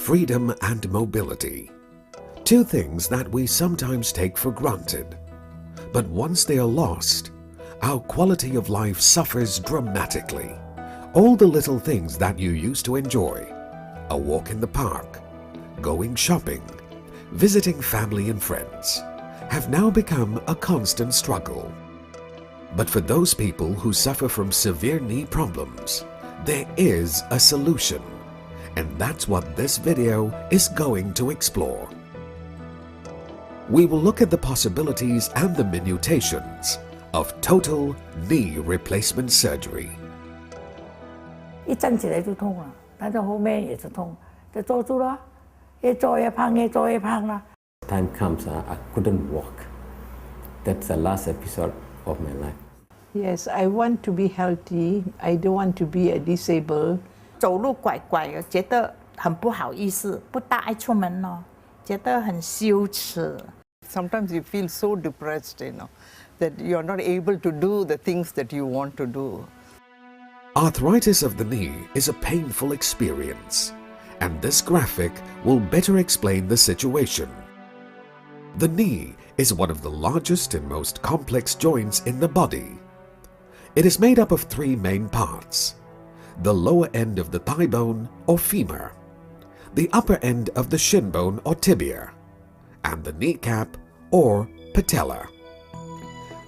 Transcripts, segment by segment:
freedom and mobility. Two things that we sometimes take for granted. But once they are lost, our quality of life suffers dramatically. All the little things that you used to enjoy, a walk in the park, going shopping, visiting family and friends, have now become a constant struggle. But for those people who suffer from severe knee problems, there is a solution, and that's what this video is going to explore. We will look at the possibilities and the minutations of total knee replacement surgery. 一站起来就痛了，但是后面也是痛，就坐住了，越坐越胖，越坐越胖了。 Time comes, I couldn't walk. That's the last episode of my life. Yes, I want to be healthy. I don't want to be a disabled. 走路拐拐的，觉得很不好意思，不大爱出门咯，觉得很羞耻。 Sometimes you feel so depressed, that you're not able to do the things that you want to do. Arthritis of the knee is a painful experience, and this graphic will better explain the situation. The knee is one of the largest and most complex joints in the body. It is made up of three main parts: the lower end of the thigh bone or femur, the upper end of the shin bone or tibia, and the kneecap or patella.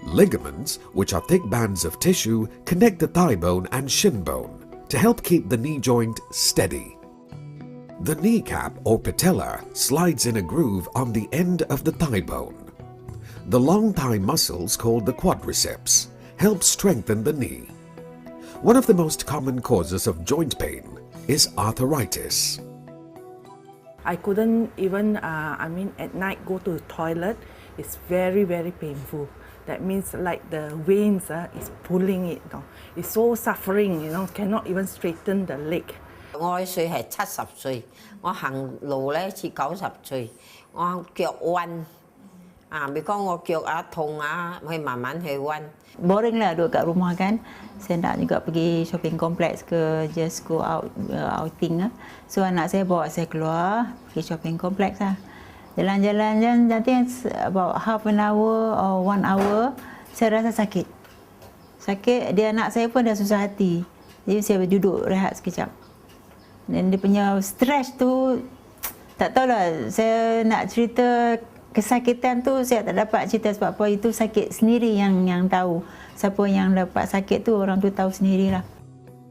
Ligaments, which are thick bands of tissue, connect the thigh bone and shin bone to help keep the knee joint steady. The kneecap or patella slides in a groove on the end of the thigh bone. The long thigh muscles, called the quadriceps, help strengthen the knee. One of the most common causes of joint pain is arthritis. I couldn't even, at night go to the toilet. It's very, very painful. That means like the veins is pulling it. It's so suffering, cannot even straighten the leg. 我嘅歲係70歲，我行路咧似90歲，我腳彎because 我腳痛去慢慢去彎。Boring lah duduk kat rumah kan. Saya nak juga pergi shopping complex ke, just go out outing. So anak saya bawa saya keluar pergi shopping complex lah. Jalan-jalan nanti about half an hour or 1 hour saya rasa sakit. Sakit, dia anak saya pun dah susah hati. Jadi saya duduk rehat sekejap. Dan dia punya stres tu, tak tahulah, saya nak cerita kesakitan tu saya tak dapat cerita sebab apa, itu sakit sendiri yang tahu. Siapa yang dapat sakit tu, orang tu tahu sendirilah.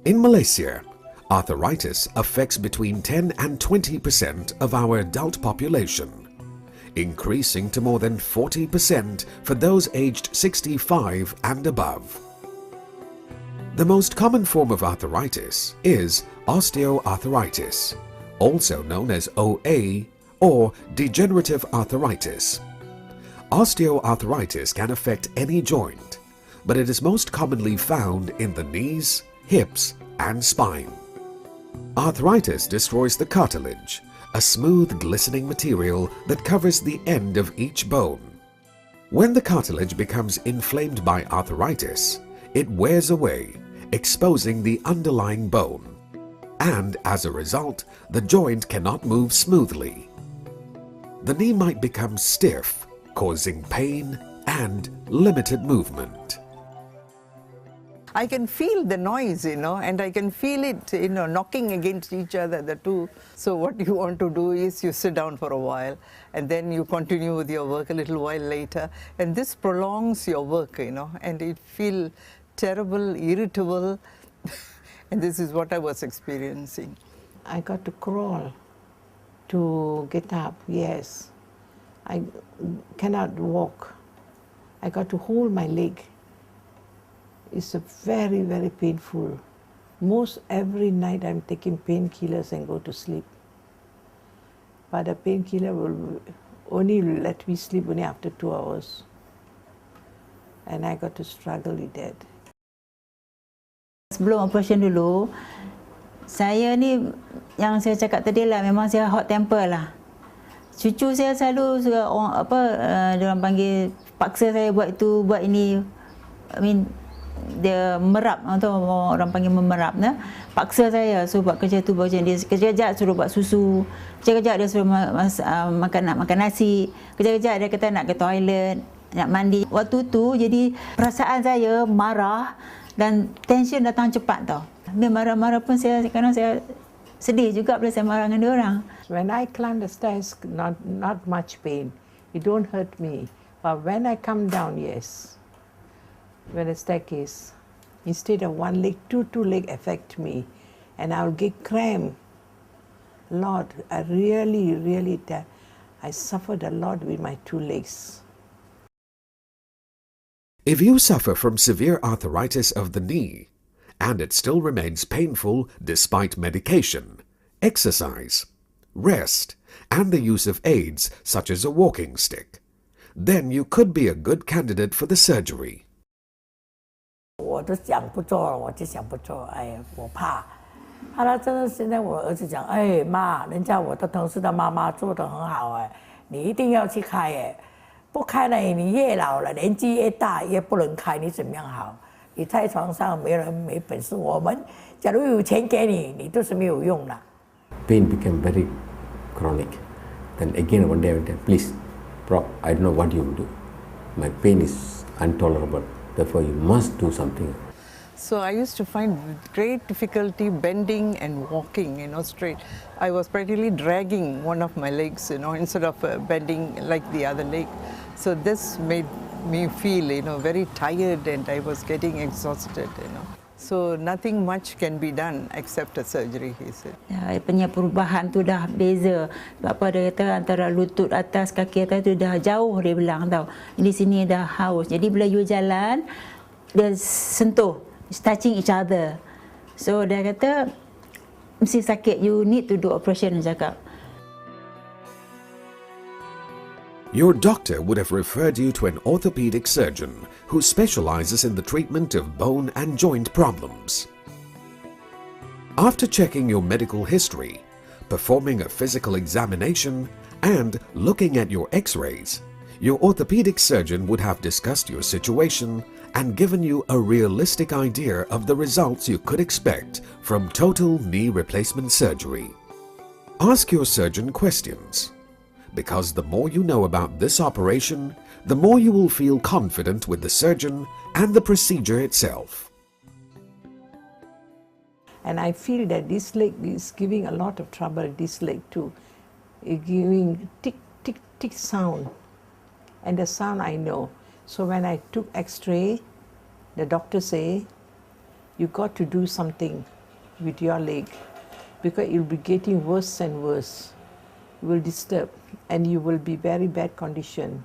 In Malaysia, arthritis affects between 10 and 20% of our adult population, increasing to more than 40% for those aged 65 and above. The most common form of arthritis is osteoarthritis, also known as OA or degenerative arthritis. Osteoarthritis can affect any joint, but it is most commonly found in the knees, hips, and spine. Arthritis destroys the cartilage, a smooth, glistening material that covers the end of each bone. When the cartilage becomes inflamed by arthritis, it wears away, exposing the underlying bone, and as a result, the joint cannot move smoothly. The knee might become stiff, causing pain and limited movement. I can feel the noise, and I can feel it, knocking against each other, the two. So what you want to do is you sit down for a while, and then you continue with your work a little while later, and this prolongs your work, and it feels terrible, irritable, and this is what I was experiencing. I got to crawl to get up, yes. I cannot walk. I got to hold my leg. It's a very, very painful. Most every night I'm taking painkillers and go to sleep. But the painkiller will only let me sleep only after 2 hours. And I got to struggle with that. Sebelum operation dulu, saya ni yang saya cakap tadi lah, memang saya hot temper lah. Cucu saya selalu suka orang dia orang panggil paksa saya buat itu, buat ini. dia merap atau orang panggil memerap nah. Paksa saya suruh buat kerja tu macam dia kejap-kejap suruh buat susu, kejap-kejap dia suruh makan nasi, kejap-kejap dia kata nak ke toilet, nak mandi. Waktu tu jadi perasaan saya marah dan tension datang cepat tau. Dia marah-marah pun kadang saya sedih juga bila saya marah dengan dia orang. When I climb the stairs, not much pain. It don't hurt me. But when I come down, yes. When the staircase, instead of one leg, two leg affect me, and I'll get cramp. Lord, I really, I suffered a lot with my 2 legs. If you suffer from severe arthritis of the knee, and it still remains painful despite medication, exercise, rest, and the use of aids such as a walking stick, then you could be a good candidate for the surgery. 我都想不做了，我就想不做，哎，我怕。后来真的现在我儿子讲，哎妈，人家我的同事的妈妈做得很好哎，你一定要去开哎，不开了你越老了，年纪越大越不能开，你怎么样好？你在床上没人没本事，我们假如有钱给你，你都是没有用的。 Pain became very chronic. Then again one day I went, please, Prof, I don't know what you will do. My pain is intolerable. Therefore, you must do something. So I used to find great difficulty bending and walking, straight. I was practically dragging one of my legs, instead of bending like the other leg. So this made me feel, very tired, and I was getting exhausted, So nothing much can be done except a surgery, he said. Ya, punya perubahan tu dah beza. Sebab apa dia kata antara lutut atas, kaki atas tu dah jauh dia bilang tau. Di sini dah haus. Jadi bila you jalan, dia sentuh. It's touching each other. So dia kata, mesti sakit. You need to do operation, dia cakap. Your doctor would have referred you to an orthopedic surgeon who specializes in the treatment of bone and joint problems. After checking your medical history, performing a physical examination, and looking at your x-rays, your orthopedic surgeon would have discussed your situation and given you a realistic idea of the results you could expect from total knee replacement surgery. Ask your surgeon questions, because the more you know about this operation, the more you will feel confident with the surgeon and the procedure itself. And I feel that this leg is giving a lot of trouble, this leg too. It's giving tick, tick, tick sound. And the sound I know. So when I took x-ray, the doctor say, you got to do something with your leg because it will be getting worse and worse. It will disturb and you will be very bad condition.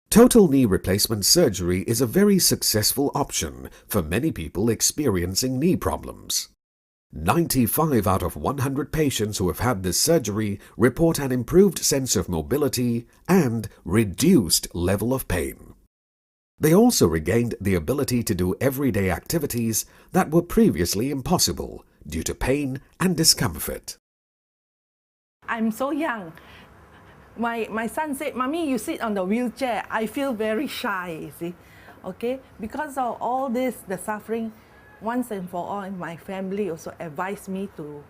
Total knee replacement surgery is a very successful option for many people experiencing knee problems. 95 out of 100 patients who have had this surgery report an improved sense of mobility and reduced level of pain. They also regained the ability to do everyday activities that were previously impossible due to pain and discomfort. I'm so young. My son said, Mommy, you sit on the wheelchair. I feel very shy, you see. Okay? Because of all this, the suffering, once and for all, my family also advised me to,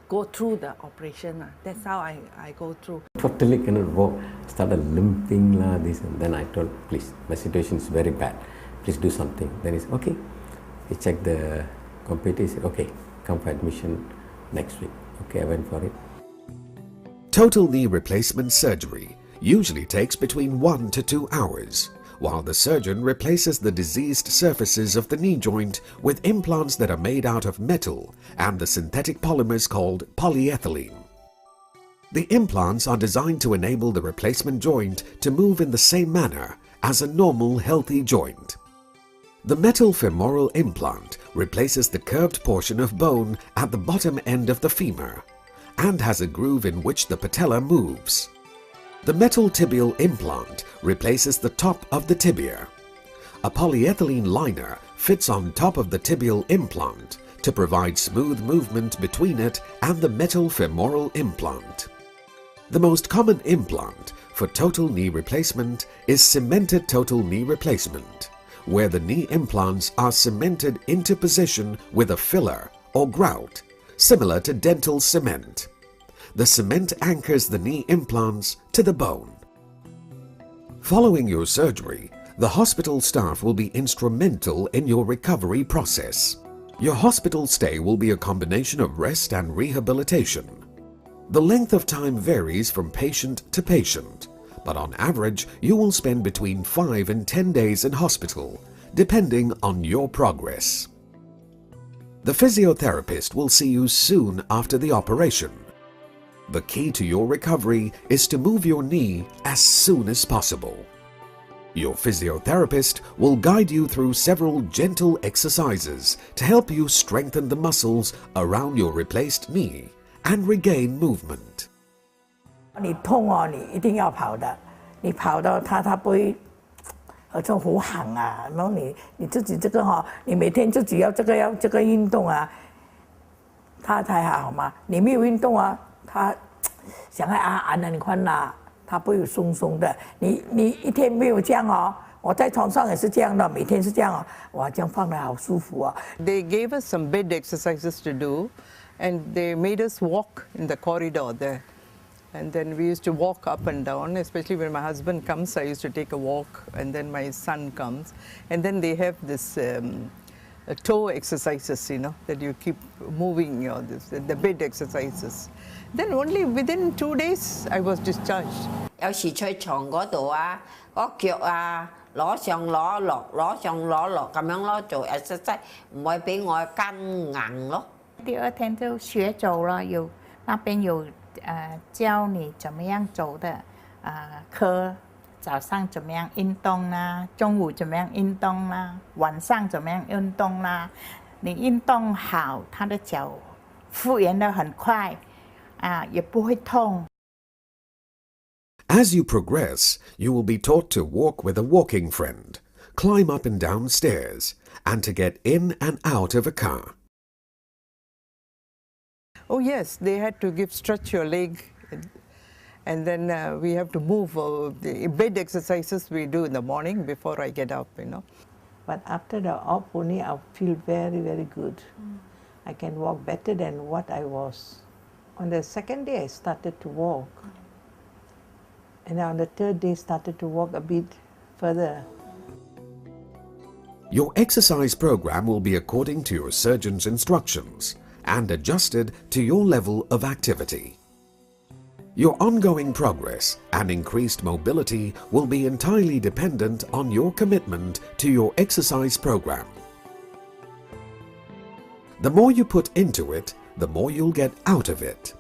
go through the operation. That's how I go through. Totally cannot walk. Started limping, this, and then I told, please, my situation is very bad. Please do something. Then he said, okay. He checked the computer. He said, okay, come for admission next week. Okay, I went for it. Total knee replacement surgery usually takes between 1 to 2 hours, while the surgeon replaces the diseased surfaces of the knee joint with implants that are made out of metal and the synthetic polymers called polyethylene. The implants are designed to enable the replacement joint to move in the same manner as a normal healthy joint. The metal femoral implant replaces the curved portion of bone at the bottom end of the femur and has a groove in which the patella moves. The metal tibial implant replaces the top of the tibia. A polyethylene liner fits on top of the tibial implant to provide smooth movement between it and the metal femoral implant. The most common implant for total knee replacement is cemented total knee replacement, where the knee implants are cemented into position with a filler or grout, similar to dental cement. The cement anchors the knee implants to the bone. Following your surgery, the hospital staff will be instrumental in your recovery process. Your hospital stay will be a combination of rest and rehabilitation. The length of time varies from patient to patient, but on average, you will spend between 5 and 10 days in hospital, depending on your progress. The physiotherapist will see you soon after the operation. The key to your recovery is to move your knee as soon as possible. Your physiotherapist will guide you through several gentle exercises to help you strengthen the muscles around your replaced knee and regain movement. 你痛哦，你一定要跑的，你跑到它不会，好像胡喊啊。然后你自己这个哈，你每天自己要这个运动啊，它才好嘛。你没有运动啊，它想要安你看啦。 它不会松松的，你一天没有这样哦，我在床上也是这样的，每天是这样哦，哇，这样放得好舒服啊。They gave us some bed exercises to do, and they made us walk in the corridor there. And then we used to walk up and down, especially when my husband comes, I used to take a walk, and then my son comes. And then they have this toe exercises, you know, that you keep moving, the bed exercises. Then only within 2 days, I was discharged. 有時喺床嗰度啊，個腳啊攞上攞落，攞上攞落咁樣咯，做 exercise 唔會俾我筋硬咯。第二天就学走了，那边有教你怎么样走的课，早上怎么样运动啦，中午怎么样运动啦，晚上怎么样运动啦。你运动好，他的脚复原得很快，也不会痛。 As you progress, you will be taught to walk with a walking friend, climb up and down stairs, and to get in and out of a car. Oh yes, they had to stretch your leg, and then we have to move. The bed exercises we do in the morning before I get up, you know. But after the op only, I feel very, very good. I can walk better than what I was. On the second day, I started to walk. And on the third day, started to walk a bit further. Your exercise program will be according to your surgeon's instructions and adjusted to your level of activity. Your ongoing progress and increased mobility will be entirely dependent on your commitment to your exercise program. The more you put into it, the more you'll get out of it.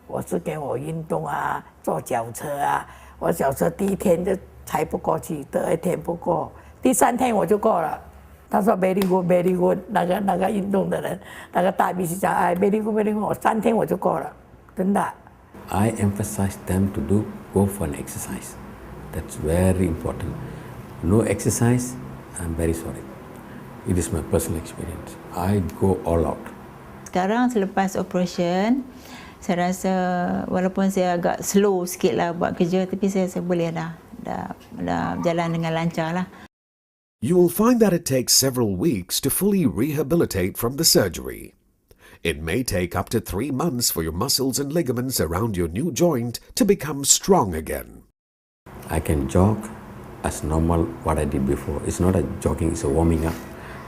我是给我运动啊，坐脚车啊。我脚车第一天就踩不过去，第二天不过，第三天我就过了。他说 very good very good， 那个运动的人，那个大鼻子讲哎 very good very good， 我3天我就过了，真的。I emphasize them to go for an exercise. That's very important. No exercise, I'm very sorry. It is my personal experience. I go all out. Sekarang selepas operation, saya rasa walaupun saya agak slow sikit lah buat kerja, tapi saya boleh dah jalan dengan lancar lah. You will find that it takes several weeks to fully rehabilitate from the surgery. It may take up to 3 months for your muscles and ligaments around your new joint to become strong again. I can jog as normal what I did before. It's not a jogging, it's a warming up.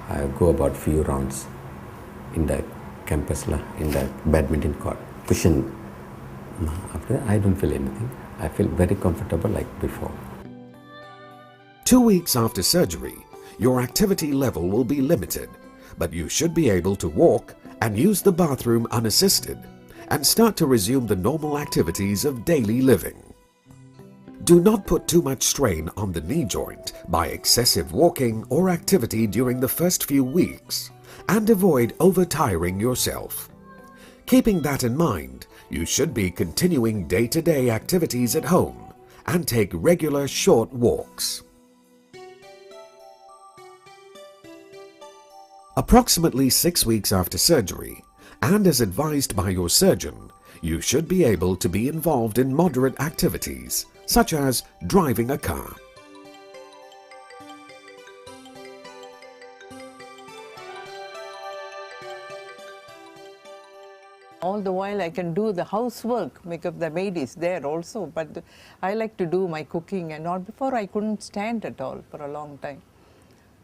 I go about few rounds in the campus, in the badminton court. Cushion. After that, I don't feel anything. I feel very comfortable like before. 2 weeks after surgery, your activity level will be limited, but you should be able to walk and use the bathroom unassisted and start to resume the normal activities of daily living. Do not put too much strain on the knee joint by excessive walking or activity during the first few weeks, and avoid over-tiring yourself. Keeping that in mind, you should be continuing day-to-day activities at home and take regular short walks. Approximately 6 weeks after surgery, and as advised by your surgeon, you should be able to be involved in moderate activities, such as driving a car. All the while I can do the housework, because the maid is there also, but I like to do my cooking and all. Before I couldn't stand at all for a long time.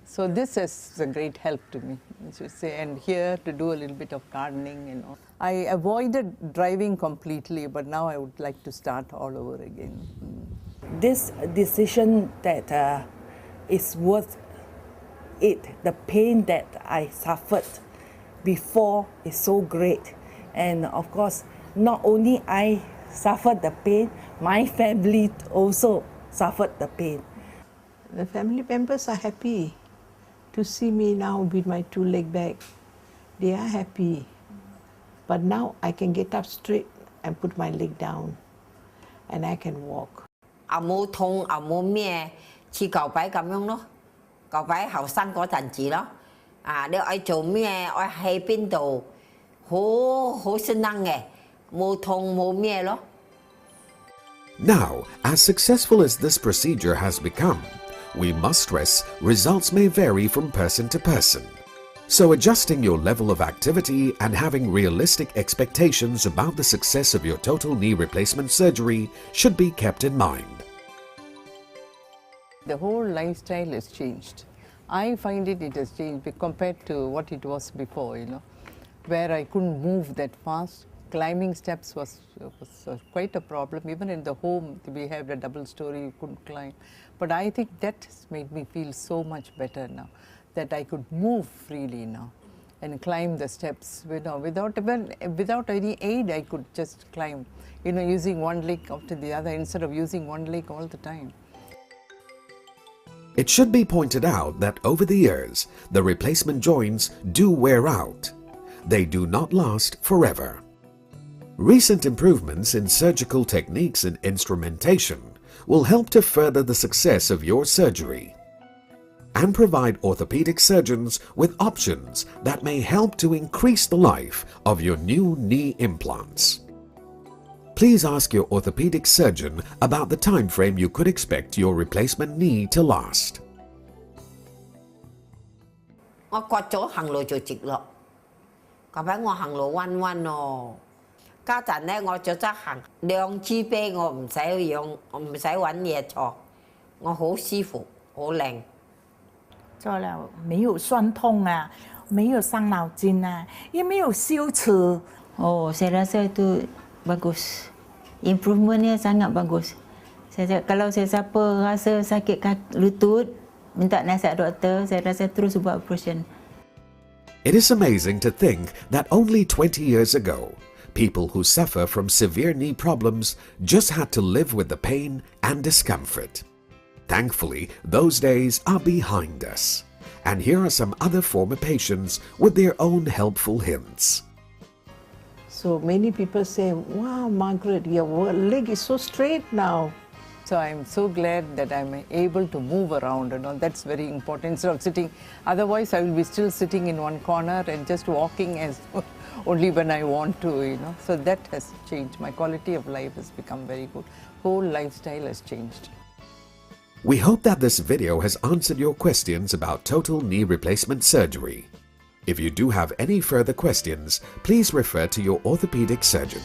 So this is a great help to me, as you say, and here to do a little bit of gardening and all. I avoided driving completely, but now I would like to start all over again. This decision that is worth it. The pain that I suffered before is so great. And of course, not only I suffered the pain, my family also suffered the pain. The family members are happy to see me now with my 2 leg back. They are happy. But now I can get up straight and put my leg down and I can walk. 冇痛冇咩，似舊擺咁樣咯。舊擺後生嗰陣時咯，你愛做咩，愛喺邊度，好先能嘅，冇痛冇咩咯。Now, as successful as this procedure has become, we must stress results may vary from person to person. So adjusting your level of activity and having realistic expectations about the success of your total knee replacement surgery should be kept in mind. The whole lifestyle has changed. I find it has changed compared to what it was before, where I couldn't move that fast. Climbing steps was quite a problem. Even in the home, we have a double story, you couldn't climb. But I think that has made me feel so much better now, that I could move freely now and climb the steps without any aid. I could just climb, using one leg after the other instead of using one leg all the time. It should be pointed out that over the years, the replacement joints do wear out. They do not last forever. Recent improvements in surgical techniques and instrumentation will help to further the success of your surgery and provide orthopedic surgeons with options that may help to increase the life of your new knee implants. Please ask your orthopedic surgeon about the time frame you could expect your replacement knee to last. 我割咗行路就直落，嗰排我行路彎彎喎。家陣咧，我就得行2支臂，我唔使用，我唔使揾嘢坐，我好舒服，好靚。做了没有酸痛啊，没有伤脑筋啊，也没有羞耻。Oh, saya rasa itu bagus. Improvementnya sangat bagus. Kalau saya siapa rasa sakit lutut, minta nasihat doktor, saya rasa terus buat operation. It is amazing to think that only 20 years ago, people who suffer from severe knee problems just had to live with the pain and discomfort. Thankfully, those days are behind us. And here are some other former patients with their own helpful hints. So many people say, wow, Margaret, your leg is so straight now. So I'm so glad that I'm able to move around, that's very important, instead of sitting. Otherwise, I will be still sitting in one corner and just walking as only when I want to, So that has changed. My quality of life has become very good. Whole lifestyle has changed. We hope that this video has answered your questions about total knee replacement surgery. If you do have any further questions, please refer to your orthopedic surgeon.